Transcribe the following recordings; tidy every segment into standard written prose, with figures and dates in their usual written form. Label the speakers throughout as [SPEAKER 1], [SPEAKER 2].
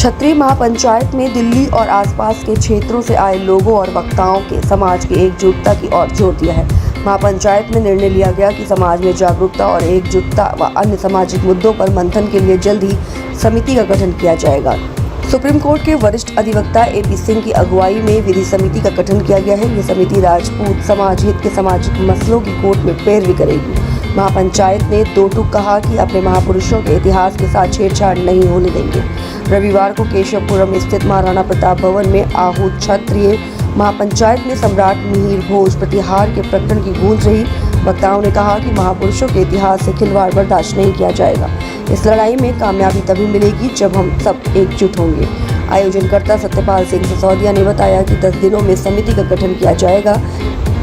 [SPEAKER 1] क्षत्रिय महापंचायत में दिल्ली और आसपास के क्षेत्रों से आए लोगों और वक्ताओं के समाज की एकजुटता की ओर जोर दिया है। महापंचायत में निर्णय लिया गया कि समाज में जागरूकता और एकजुटता व अन्य सामाजिक मुद्दों पर मंथन के लिए जल्द ही समिति का गठन किया जाएगा। सुप्रीम कोर्ट के वरिष्ठ अधिवक्ता AP सिंह की अगुवाई में विधि समिति का गठन किया गया है। ये समिति राजपूत समाज हित के सामाजिक मसलों की कोर्ट में पैरवी करेगी। महापंचायत ने दो टूक कहा कि अपने महापुरुषों के इतिहास के साथ छेड़छाड़ नहीं होने देंगे। रविवार को केशवपुरम स्थित महाराणा प्रताप भवन में आहूत क्षत्रिय महापंचायत में सम्राट मिहिर भोज प्रतिहार के प्रकरण की गूंज रही। वक्ताओं ने कहा कि महापुरुषों के इतिहास से खिलवाड़ बर्दाश्त नहीं किया जाएगा। इस लड़ाई में कामयाबी तभी मिलेगी जब हम सब एकजुट होंगे। आयोजनकर्ता सत्यपाल सिंह सिसोदिया ने बताया कि 10 दिनों में समिति का गठन किया जाएगा।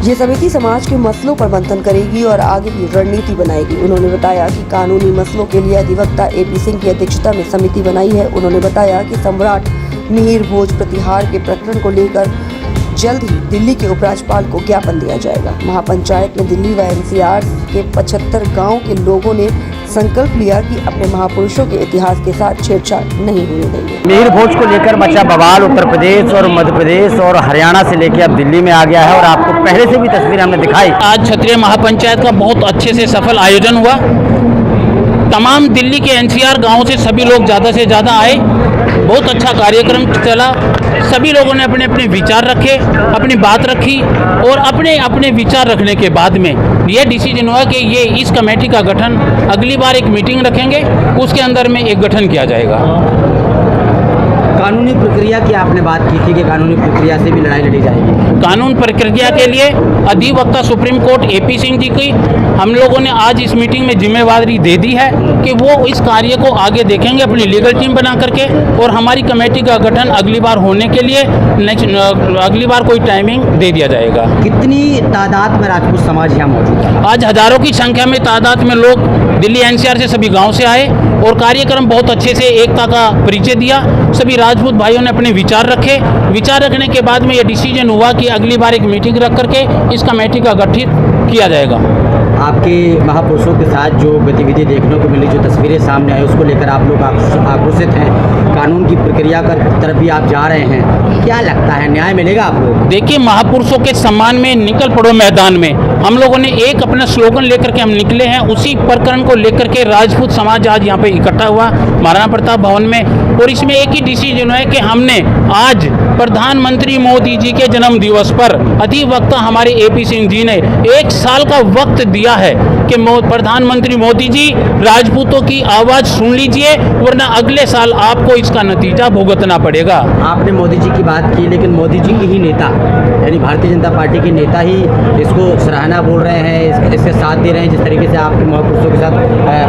[SPEAKER 1] ये समिति समाज के मसलों पर मंथन करेगी और आगे की रणनीति बनाएगी। उन्होंने बताया कि कानूनी मसलों के लिए अधिवक्ता AP सिंह की अध्यक्षता में समिति बनाई है। उन्होंने बताया कि सम्राट मिहिर भोज प्रतिहार के प्रकरण को लेकर जल्द ही दिल्ली के उपराज्यपाल को ज्ञापन दिया जाएगा। महापंचायत में दिल्ली व NCR के 75 गाँव के लोगों ने संकल्प लिया कि अपने महापुरुषों के इतिहास के साथ छेड़छाड़ नहीं होने देंगे।
[SPEAKER 2] मिहिर भोज को लेकर मचा बवाल उत्तर प्रदेश और मध्य प्रदेश और हरियाणा से लेकर अब दिल्ली में आ गया है और आपको पहले से भी तस्वीर हमने दिखाई।
[SPEAKER 3] आज क्षत्रिय महापंचायत का बहुत अच्छे से सफल आयोजन हुआ। तमाम दिल्ली के NCR गाँव से सभी लोग ज़्यादा से ज़्यादा आए। बहुत अच्छा कार्यक्रम चला। सभी लोगों ने अपने अपने विचार रखे, अपनी बात रखी और अपने अपने विचार रखने के बाद में ये डिसीजन हुआ कि ये इस कमेटी का गठन अगली बार एक मीटिंग रखेंगे, उसके अंदर में एक गठन किया जाएगा।
[SPEAKER 2] कानूनी प्रक्रिया की आपने बात की थी कि कानूनी प्रक्रिया से भी लड़ाई लड़ी जाएगी।
[SPEAKER 3] कानून प्रक्रिया के लिए अधिवक्ता supreme court AP Singh ji की हम लोगों ने आज इस मीटिंग में जिम्मेवारी दे दी है कि वो इस कार्य को आगे देखेंगे अपनी लीगल टीम बना करके, और हमारी कमेटी का गठन अगली बार होने के लिए अगली बार कोई टाइमिंग दे दिया जाएगा।
[SPEAKER 2] कितनी तादाद में राजपूत समाज यहाँ मौजूद है?
[SPEAKER 3] आज हजारों की संख्या में तादाद में लोग दिल्ली NCR से सभी गाँव से आए और कार्यक्रम बहुत अच्छे से एकता का परिचय दिया। सभी राजपूत भाइयों ने अपने विचार रखे। विचार रखने के बाद में ये डिसीजन हुआ कि अगली बार एक मीटिंग रख करके इस कमेटी का गठित किया जाएगा।
[SPEAKER 2] आपके महापुरुषों के साथ जो गतिविधि देखने को मिली, जो तस्वीरें सामने आई, उसको लेकर आप लोग आक्रोशित हैं। कानून की प्रक्रिया की तरफ भी आप जा रहे हैं, क्या लगता है न्याय मिलेगा आप लोग?
[SPEAKER 3] देखिए, महापुरुषों के सम्मान में निकल पड़ो मैदान में। हम लोगों ने एक अपना स्लोगन लेकर के हम निकले हैं। उसी प्रकरण को लेकर के राजपूत समाज आज यहाँ पे इकट्ठा हुआ महाराणा प्रताप भवन में, और इसमें एक ही डिसीजन है कि हमने आज प्रधानमंत्री मोदी जी के जन्म दिवस पर अधिवक्ता हमारे AP सिंह जी ने 1 साल का वक्त दिया है कि प्रधानमंत्री मोदी जी राजपूतों की आवाज़ सुन लीजिए, वरना अगले साल आपको इसका नतीजा भुगतना पड़ेगा।
[SPEAKER 2] आपने मोदी जी की बात की, लेकिन मोदी जी की ही नेता यानी भारतीय जनता पार्टी के नेता ही इसको सराहना बोल रहे हैं, इसके साथ दे रहे हैं, जिस तरीके से आपके महापुरुषों के साथ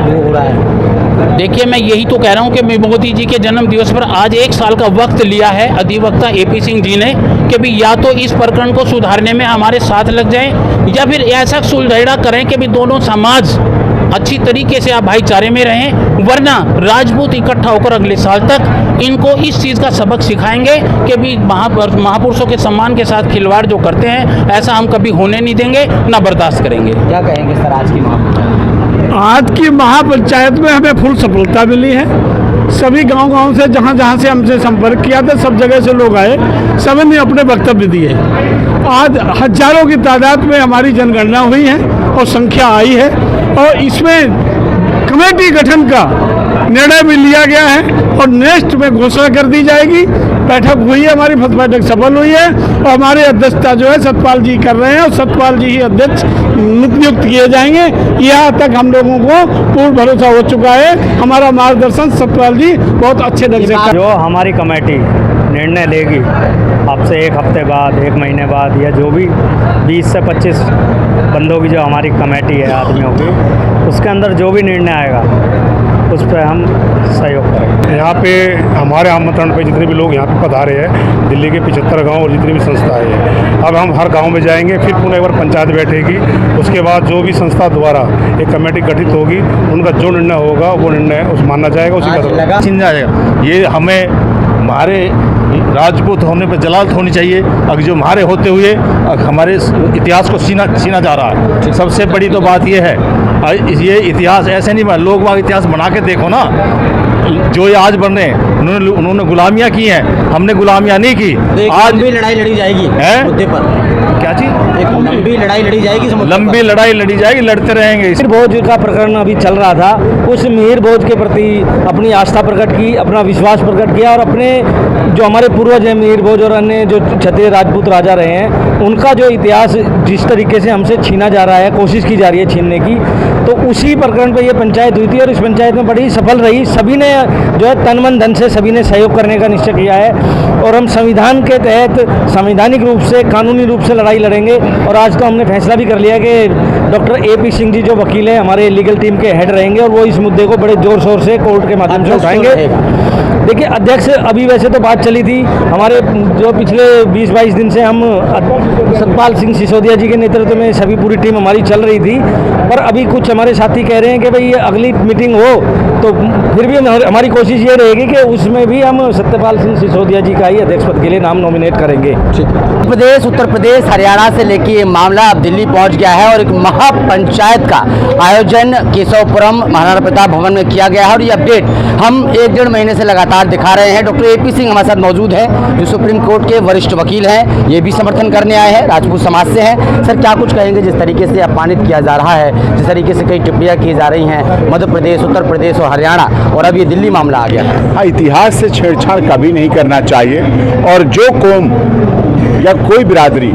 [SPEAKER 2] वो हो रहा है।
[SPEAKER 3] देखिए, मैं यही तो कह रहा हूँ कि मोदी जी के जन्म दिवस पर आज 1 साल का वक्त लिया है अधिवक्ता AP सिंह जी ने कि भी या तो इस प्रकरण को सुधारने में हमारे साथ लग जाएं या फिर ऐसा सुलझड़ा करें कि भी दोनों समाज अच्छी तरीके से आप भाईचारे में रहें, वरना राजपूत इकट्ठा होकर अगले साल तक इनको इस चीज़ का सबक सिखाएंगे कि भी महापुरुषों के सम्मान के साथ खिलवाड़ जो करते हैं ऐसा हम कभी होने नहीं देंगे, ना बर्दाश्त करेंगे।
[SPEAKER 2] क्या कहेंगे सर
[SPEAKER 4] आज की महापंचायत में हमें फुल सफलता मिली है। सभी गांव से जहां से हमसे संपर्क किया था, सब जगह से लोग आए, सभी ने अपने वक्तव्य दिए। आज हजारों की तादाद में हमारी जनगणना हुई है और संख्या आई है, और इसमें कमेटी गठन का निर्णय भी लिया गया है और नेक्स्ट में घोषणा कर दी जाएगी। बैठक हुई है, हमारी बैठक सफल हुई है और हमारे अध्यक्षता जो है सतपाल जी कर रहे हैं और सतपाल जी ही अध्यक्ष नियुक्त किए जाएंगे। यहाँ तक हम लोगों को पूर्ण भरोसा हो चुका है। हमारा मार्गदर्शन सतपाल जी बहुत अच्छे ढंग से
[SPEAKER 5] जो हमारी कमेटी निर्णय लेगी अब से 1 हफ्ते बाद, 1 महीने बाद, या जो भी 20 से 25 बंदों की जो हमारी कमेटी है आदमियों की, उसके अंदर जो भी निर्णय आएगा उस पर हम सहयोग करेंगे।
[SPEAKER 4] यहाँ पे हमारे आमंत्रण पे जितने भी लोग यहाँ पे पधारे हैं, दिल्ली के 75 गांव और जितनी भी संस्थाएं हैं, अब हम हर गांव में जाएंगे। फिर पुनः एक बार पंचायत बैठेगी, उसके बाद जो भी संस्था द्वारा एक कमेटी गठित होगी, उनका जो निर्णय होगा वो निर्णय मानना जाएगा, उसी का
[SPEAKER 6] जाएगा। ये हमें हमारे राजपूत होने पर जलालत होनी चाहिए। अगर जो हमारे होते हुए हमारे इतिहास को छीना जा रहा है। सबसे बड़ी तो बात ये है, ये इतिहास ऐसे नहीं, लोग वहाँ इतिहास बना के देखो ना, जो ये आज बन रहे हैं उन्होंने गुलामियां की हैं, हमने गुलामियां नहीं की।
[SPEAKER 2] आज भी लड़ाई लड़ी जाएगी
[SPEAKER 6] है?
[SPEAKER 2] मुद्दे पर
[SPEAKER 6] क्या चीज?
[SPEAKER 2] एक लंबी लड़ाई लड़ी जाएगी इस मुद्दे
[SPEAKER 6] लंबी
[SPEAKER 2] पर।
[SPEAKER 6] लड़ाई लड़ी जाएगी, लड़ते रहेंगे।
[SPEAKER 5] मिहिर भोज का प्रकरण अभी चल रहा था, उस मिहिर भोज के प्रति अपनी आस्था प्रकट की, अपना विश्वास प्रकट किया और अपने जो हमारे पूर्वज हैं मिहिर भोज और अन्य जो क्षत्रिय राजपूत राजा रहे हैं, उनका जो इतिहास जिस तरीके से हमसे छीना जा रहा है, कोशिश की जा रही है छीनने की, तो उसी प्रकरण पर यह पंचायत हुई थी और इस पंचायत में बड़ी सफल रही। सभी ने जो है तन मन धन से सभी ने सहयोग करने का निश्चय किया है और हम संविधान के तहत संवैधानिक रूप से, कानूनी रूप से लड़ाई लड़ेंगे। और आज तो हमने फैसला भी कर लिया कि डॉक्टर AP सिंह जी जो वकील हैं हमारे लीगल टीम के हेड रहेंगे और वो इस मुद्दे को बड़े जोर शोर से कोर्ट के माध्यम से उठाएंगे। देखिए अध्यक्ष, अभी वैसे तो बात चली थी हमारे जो पिछले 20-22 दिन से हम सतपाल सिंह सिसोदिया जी के नेतृत्व में सभी पूरी टीम हमारी चल रही थी, पर अभी कुछ हमारे साथी कह रहे हैं कि भाई ये अगली मीटिंग हो तो फिर भी हमारी कोशिश ये रहेगी कि उसमें भी हम सत्यपाल सिंह सिसोदिया जी का ही अध्यक्ष पद के लिए नाम नॉमिनेट करेंगे।
[SPEAKER 2] उत्तर प्रदेश हरियाणा से लेके ये मामला अब दिल्ली पहुंच गया है और एक महापंचायत का आयोजन केशवपुरम महाराणा प्रताप भवन में किया गया है और ये अपडेट हम 1-1.5 महीने से लगातार दिखा रहे हैं। डॉक्टर AP सिंह हमारे साथ मौजूद हैं जो सुप्रीम कोर्ट के वरिष्ठ वकील हैं, ये भी समर्थन करने आए हैं, राजपूत समाज से हैं। सर क्या कुछ कहेंगे जिस तरीके से अपमानित किया जा रहा है, जिस तरीके से कई टिप्पणियाँ की जा रही हैं मध्य प्रदेश, उत्तर प्रदेश और हरियाणा, और अब ये दिल्ली मामला आ गया है।
[SPEAKER 7] हाँ, इतिहास से छेड़छाड़ कभी नहीं करना चाहिए और जो कौम या कोई बिरादरी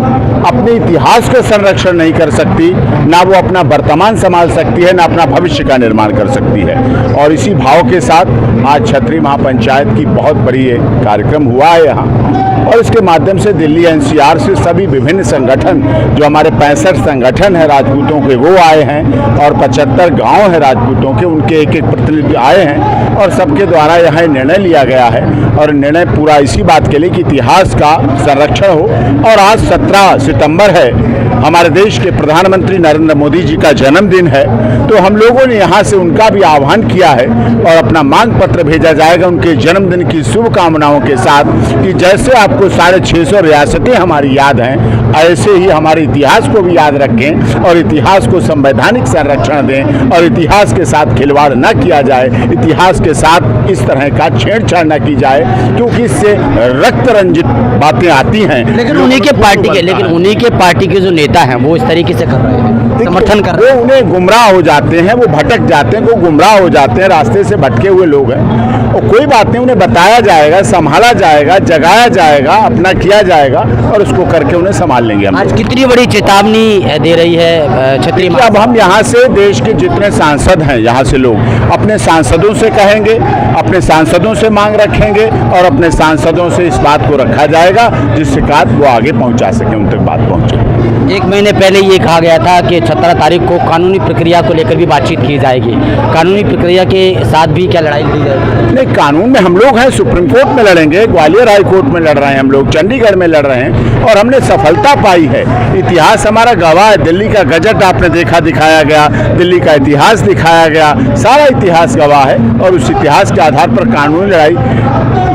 [SPEAKER 7] अपने इतिहास का संरक्षण नहीं कर सकती, ना वो अपना वर्तमान संभाल सकती है, ना अपना भविष्य का निर्माण कर सकती है। और इसी भाव के साथ आज क्षत्रिय महापंचायत की बहुत बड़ी कार्यक्रम हुआ है यहाँ और इसके माध्यम से दिल्ली NCR से सभी विभिन्न संगठन, जो हमारे 65 संगठन है राजपूतों के, वो आए हैं और 75 गांव है राजपूतों के, उनके एक प्रतिनिधि आए हैं और सबके द्वारा यहाँ निर्णय लिया गया है। और निर्णय पूरा इसी बात के लिए कि इतिहास का संरक्षण हो। और आज 17 सितंबर है, हमारे देश के प्रधानमंत्री नरेंद्र मोदी जी का जन्मदिन है, तो हम लोगों ने यहाँ से उनका भी आह्वान किया है और अपना मांग पत्र भेजा जाएगा उनके जन्मदिन की शुभकामनाओं के साथ कि जैसे आपको 650 रियासतें हमारी याद हैं, ऐसे ही हमारे इतिहास को भी याद रखें और इतिहास को संवैधानिक संरक्षण दें और इतिहास के साथ खिलवाड़ न किया जाए, इतिहास के साथ इस तरह का छेड़छाड़ न की जाए, क्योंकि इससे रक्त रंजित बातें आती हैं।
[SPEAKER 2] लेकिन उन्हीं के पार्टी के जो नेता हैं वो इस तरीके से कर रहे हैं, समर्थन कर रहे हैं।
[SPEAKER 7] वो उन्हें गुमराह हो जाते हैं, वो भटक जाते हैं, वो गुमराह हो जाते हैं, रास्ते से भटके हुए लोग हैं। और कोई बात नहीं, उन्हें बताया जाएगा, संभाला जाएगा, जगाया जाएगा, अपना किया जाएगा और उसको करके उन्हें संभाल लेंगे। हम
[SPEAKER 2] आज कितनी बड़ी चेतावनी दे रही है क्षत्रिय?
[SPEAKER 7] अब हम यहाँ से देश के जितने सांसद हैं, यहाँ से लोग अपने सांसदों से कहेंगे, अपने सांसदों से मांग रखेंगे और अपने सांसदों से इस बात को रखा जाएगा जिससे बात वो आगे पहुँचा सके, उन तक बात पहुँचे।
[SPEAKER 2] 1 महीने पहले ये कहा गया था कि 17 तारीख को कानूनी प्रक्रिया को लेकर भी बातचीत की जाएगी। कानूनी प्रक्रिया के साथ भी क्या लड़ाई लड़ी जाएगी?
[SPEAKER 7] नहीं, कानून में हम लोग हैं, सुप्रीम कोर्ट में लड़ेंगे, ग्वालियर हाई कोर्ट में लड़ रहे हैं हम लोग, चंडीगढ़ में लड़ रहे हैं और हमने सफलता पाई है। इतिहास हमारा गवाह है, दिल्ली का गजट आपने देखा, दिखाया गया, दिल्ली का इतिहास दिखाया गया, सारा इतिहास गवाह है और उस इतिहास के आधार पर कानूनी लड़ाई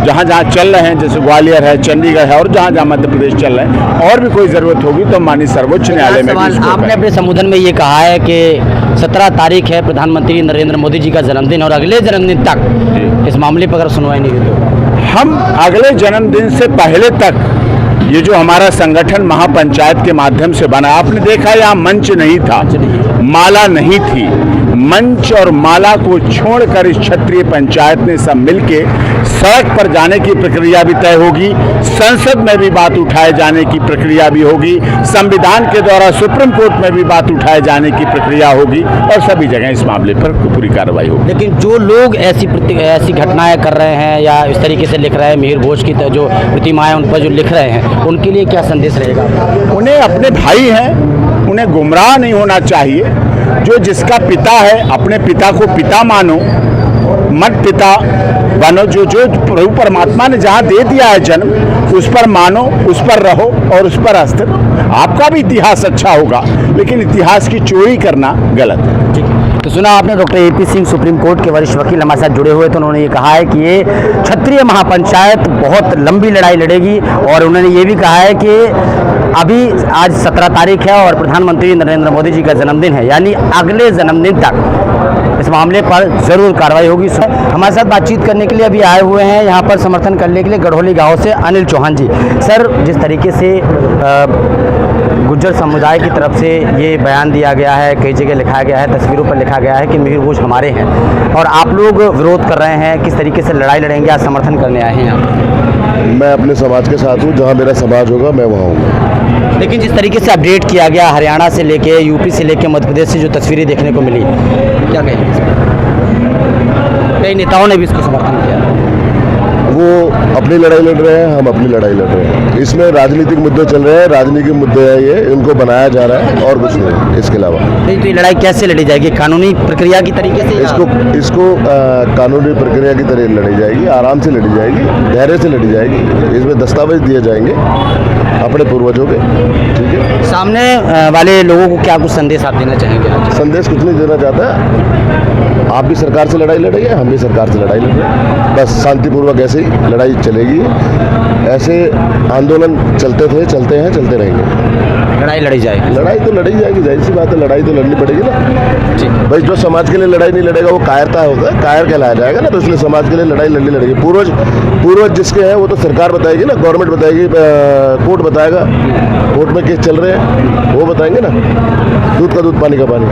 [SPEAKER 7] जहाँ जहाँ चल रहे हैं, जैसे ग्वालियर है, चंडीगढ़ है और जहाँ जहाँ मध्य प्रदेश चल रहे हैं, और भी कोई ज़रूरत होगी तो माननीय सर्वोच्च न्यायालय में भी।
[SPEAKER 2] आपने अपने संबोधन में ये कहा है कि 17 तारीख है प्रधानमंत्री नरेंद्र मोदी जी का जन्मदिन और अगले जन्मदिन तक इस मामले पर अगर सुनवाई नहीं हुई तो
[SPEAKER 7] हम अगले जन्मदिन से पहले तक ये जो हमारा संगठन महापंचायत के माध्यम से बना, आपने देखा यहाँ मंच नहीं था, माला नहीं थी, मंच और माला को छोड़कर इस क्षत्रिय पंचायत ने सब मिलके सड़क पर जाने की प्रक्रिया भी तय होगी, संसद में भी बात उठाए जाने की प्रक्रिया भी होगी, संविधान के द्वारा सुप्रीम कोर्ट में भी बात उठाए जाने की प्रक्रिया होगी और सभी जगह इस मामले पर पूरी कार्रवाई होगी।
[SPEAKER 2] लेकिन जो लोग ऐसी घटनाएं कर रहे हैं या इस तरीके से लिख रहे हैं, मिहिर भोज की जो प्रतिमाएं उन पर जो लिख रहे हैं, उनके लिए क्या संदेश रहेगा?
[SPEAKER 7] उन्हें अपने भाई हैं, उन्हें गुमराह नहीं होना चाहिए। जो जिसका पिता है, अपने पिता को पिता मानो, मत पिता बनो। जो प्रभु परमात्मा ने जहाँ दे दिया है जन्म, उस पर मानो, उस पर रहो और उस पर अस्थिर, आपका भी इतिहास अच्छा होगा, लेकिन इतिहास की चोरी करना गलत है।
[SPEAKER 2] ठीक है, तो सुना आपने doctor AP Singh supreme court के वरिष्ठ वकील हमारे साथ जुड़े हुए, तो उन्होंने ये कहा है कि ये क्षत्रिय महापंचायत बहुत लंबी लड़ाई लड़ेगी और उन्होंने ये भी कहा है कि अभी आज 17 तारीख है और प्रधानमंत्री नरेंद्र मोदी जी का जन्मदिन है, यानी अगले जन्मदिन तक इस मामले पर ज़रूर कार्रवाई होगी। हमारे साथ बातचीत करने के लिए अभी आए हुए हैं यहाँ पर समर्थन करने के लिए गढ़ोली गांव से अनिल चौहान जी। सर, जिस तरीके से गुज्जर समुदाय की तरफ से ये बयान दिया गया है, कई जगह लिखा गया है, तस्वीरों पर लिखा गया है कि मिहिर घोष हमारे हैं और आप लोग विरोध कर रहे हैं, किस तरीके से लड़ाई लड़ेंगे, आज समर्थन करने आए हैं यहाँ?
[SPEAKER 8] मैं अपने समाज के साथ हूँ, जहाँ मेरा समाज होगा मैं वहाँ हूँ।
[SPEAKER 2] लेकिन जिस तरीके से अपडेट किया गया हरियाणा से लेके यूपी से लेके मध्य प्रदेश से जो तस्वीरें देखने को मिली, क्या कहेंगे इस पर? कई नेताओं ने भी इसको समर्थन किया।
[SPEAKER 8] वो अपनी लड़ाई लड़ रहे हैं, हम अपनी लड़ाई लड़ रहे हैं। इसमें राजनीतिक मुद्दे चल रहे हैं, राजनीतिक मुद्दे है ये, इनको बनाया जा रहा है और कुछ नहीं इसके अलावा।
[SPEAKER 2] नहीं तो ये लड़ाई कैसे लड़ी जाएगी? कानूनी प्रक्रिया की तरीके से?
[SPEAKER 8] इसको कानूनी प्रक्रिया की तरह लड़ी जाएगी, आराम से लड़ी जाएगी, धैर्य से लड़ी जाएगी। इसमें दस्तावेज दिए जाएंगे अपने पूर्वजों के। ठीक है,
[SPEAKER 2] सामने वाले लोगों को क्या कुछ संदेश आप देना चाहेंगे?
[SPEAKER 8] संदेश कुछ नहीं देना चाहता। आप भी सरकार से लड़ाई लड़िए, हम भी सरकार से लड़ाई लड़ रहे हैं। बस शांतिपूर्वक ऐसे ही लड़ाई चलेगी। ऐसे आंदोलन चलते थे, चलते हैं, चलते रहेंगे।
[SPEAKER 2] लड़ाई लड़ी जाएगी?
[SPEAKER 8] लड़ाई तो लड़ी जाएगी, जाहिर सी बात है, लड़ाई तो लड़नी पड़ेगी ना। भाई जो समाज के लिए लड़ाई नहीं लड़ेगा वो कायरता होता है, कायर कहलाया जाएगा ना। तो इसलिए समाज के लिए लड़ाई लड़नी लड़ेगी। पूर्वज जिसके हैं वो तो सरकार बताएगी ना, गवर्नमेंट बताएगी, कोर्ट बताएगा, कोर्ट में केस चल रहे हैं वो बताएंगे ना। दूध का दूध, पानी का पानी।